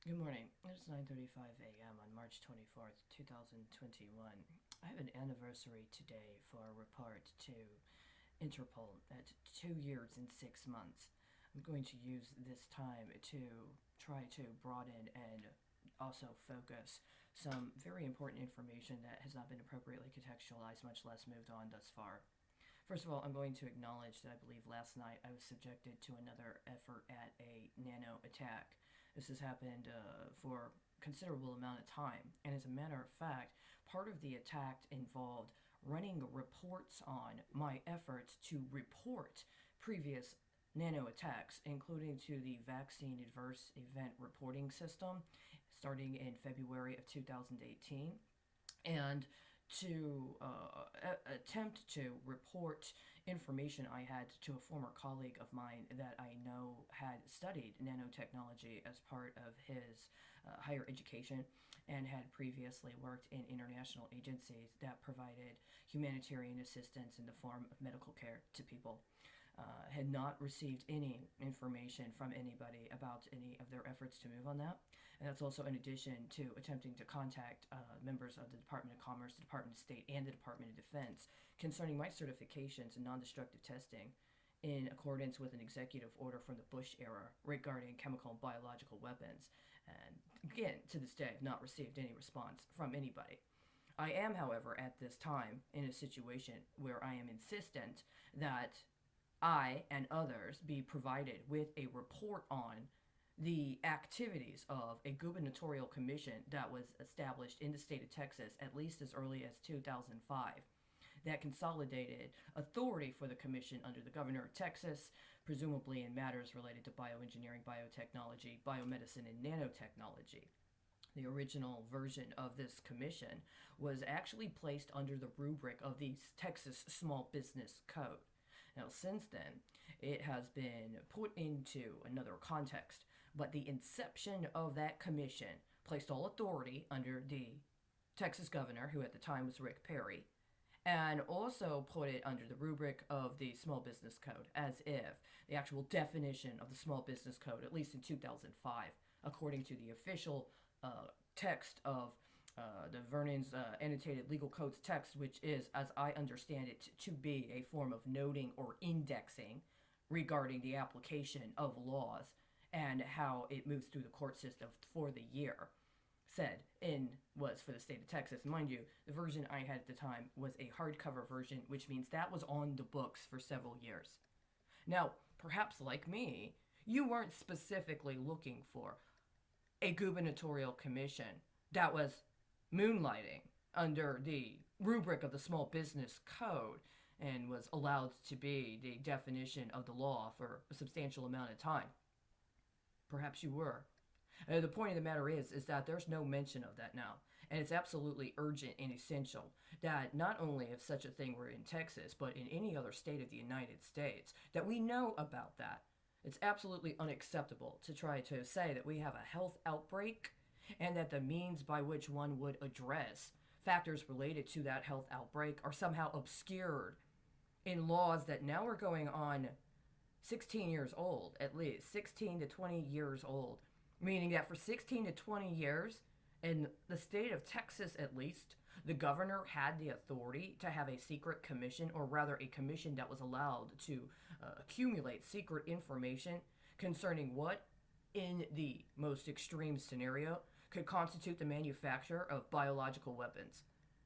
Good morning. It's 9:35 a.m. on March 24th, 2021. I have an anniversary today for a report to Interpol at 2 years and 6 months. I'm going to use this time to try to broaden and also focus some very important information that has not been appropriately contextualized, much less moved on thus far. First of all, I'm going to acknowledge that I believe last night I was subjected to another effort at a nano attack. This has happened for a considerable amount of time, and as a matter of fact, part of the attack involved running reports on my efforts to report previous nano attacks, including to the Vaccine Adverse Event Reporting System, starting in February of 2018, and to attempt to report information I had to a former colleague of mine that I know had studied nanotechnology as part of his higher education and had previously worked in international agencies that provided humanitarian assistance in the form of medical care to people. Had not received any information from anybody about any of their efforts to move on that. And that's also in addition to attempting to contact members of the Department of Commerce, the Department of State, and the Department of Defense concerning my certifications in non destructive testing in accordance with an executive order from the Bush era regarding chemical and biological weapons. And again, to this day, I've not received any response from anybody. I am, however, at this time in a situation where I am insistent that I and others be provided with a report on the activities of a gubernatorial commission that was established in the state of Texas at least as early as 2005 that consolidated authority for the commission under the governor of Texas, presumably in matters related to bioengineering, biotechnology, biomedicine, and nanotechnology. The original version of this commission was actually placed under the rubric of the Texas Small Business Code. Now, since then, it has been put into another context, but the inception of that commission placed all authority under the Texas governor, who at the time was Rick Perry, and also put it under the rubric of the Small Business Code, as if the actual definition of the Small Business Code, at least in 2005, according to the official text of the Vernon's annotated legal codes text, which is, as I understand it, to be a form of noting or indexing regarding the application of laws and how it moves through the court system for the year, said in was for the state of Texas. Mind you, the version I had at the time was a hardcover version, which means that was on the books for several years. Now, perhaps like me, you weren't specifically looking for a gubernatorial commission that was moonlighting under the rubric of the Small Business Code and was allowed to be the definition of the law for a substantial amount of time. Perhaps you were. The point of the matter is that there's no mention of that now. And it's absolutely urgent and essential that not only if such a thing were in Texas, but in any other state of the United States, that we know about that. It's absolutely unacceptable to try to say that we have a health outbreak and that the means by which one would address factors related to that health outbreak are somehow obscured in laws that now are going on 16 years old, at least 16 to 20 years old, meaning that for 16 to 20 years, in the state of Texas at least, the governor had the authority to have a secret commission, or rather a commission that was allowed to accumulate secret information concerning what, in the most extreme scenario, could constitute the manufacture of biological weapons.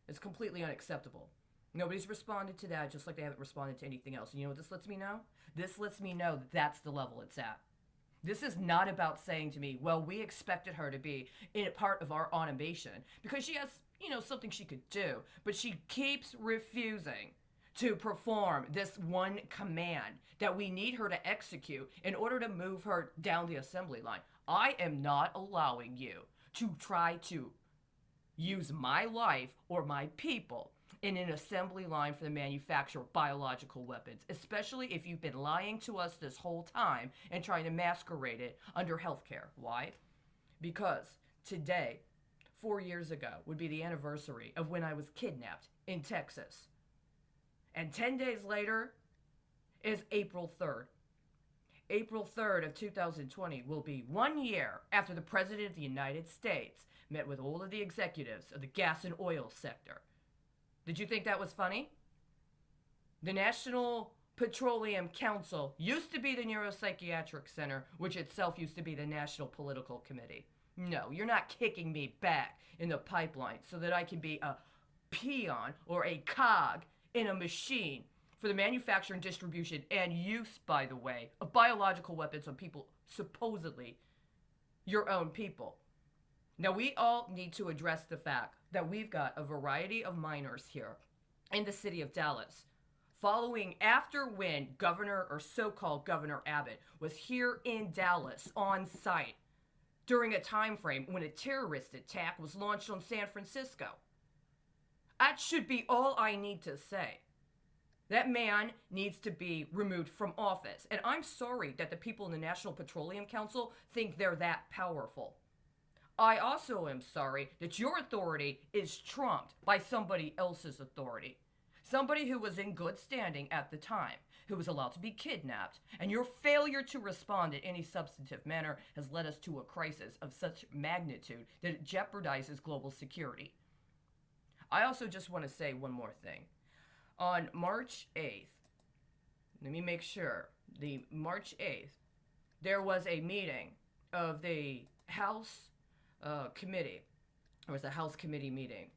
It's completely unacceptable. Nobody's responded to that, just like they haven't responded to anything else. And you know what this lets me know? This lets me know that that's the level it's at. This is not about saying to me, well, we expected her to be in a part of our automation because she has, something she could do, but she keeps refusing to perform this one command that we need her to execute in order to move her down the assembly line. I am not allowing you to try to use my life or my people in an assembly line for the manufacture of biological weapons, especially if you've been lying to us this whole time and trying to masquerade it under healthcare. Why? Because today, 4 years ago, would be the anniversary of when I was kidnapped in Texas. And 10 days later is April 3rd. April 3rd of 2020 will be 1 year after the President of the United States met with all of the executives of the gas and oil sector. Did you think that was funny? The National Petroleum Council used to be the Neuropsychiatric Center, which itself used to be the National Political Committee. No, you're not kicking me back in the pipeline so that I can be a peon or a cog in a machine for the manufacture and distribution and use, by the way, of biological weapons on people, supposedly your own people. Now, we all need to address the fact that we've got a variety of minors here in the city of Dallas following after when Governor or so-called Governor Abbott was here in Dallas on site during a time frame when a terrorist attack was launched on San Francisco. That should be all I need to say. That man needs to be removed from office. And I'm sorry that the people in the National Petroleum Council think they're that powerful. I also am sorry that your authority is trumped by somebody else's authority. Somebody who was in good standing at the time, who was allowed to be kidnapped, and your failure to respond in any substantive manner has led us to a crisis of such magnitude that it jeopardizes global security. I also just want to say one more thing. On March 8th, let me make sure, the March 8th, there was a meeting of the House committee. There was a House committee meeting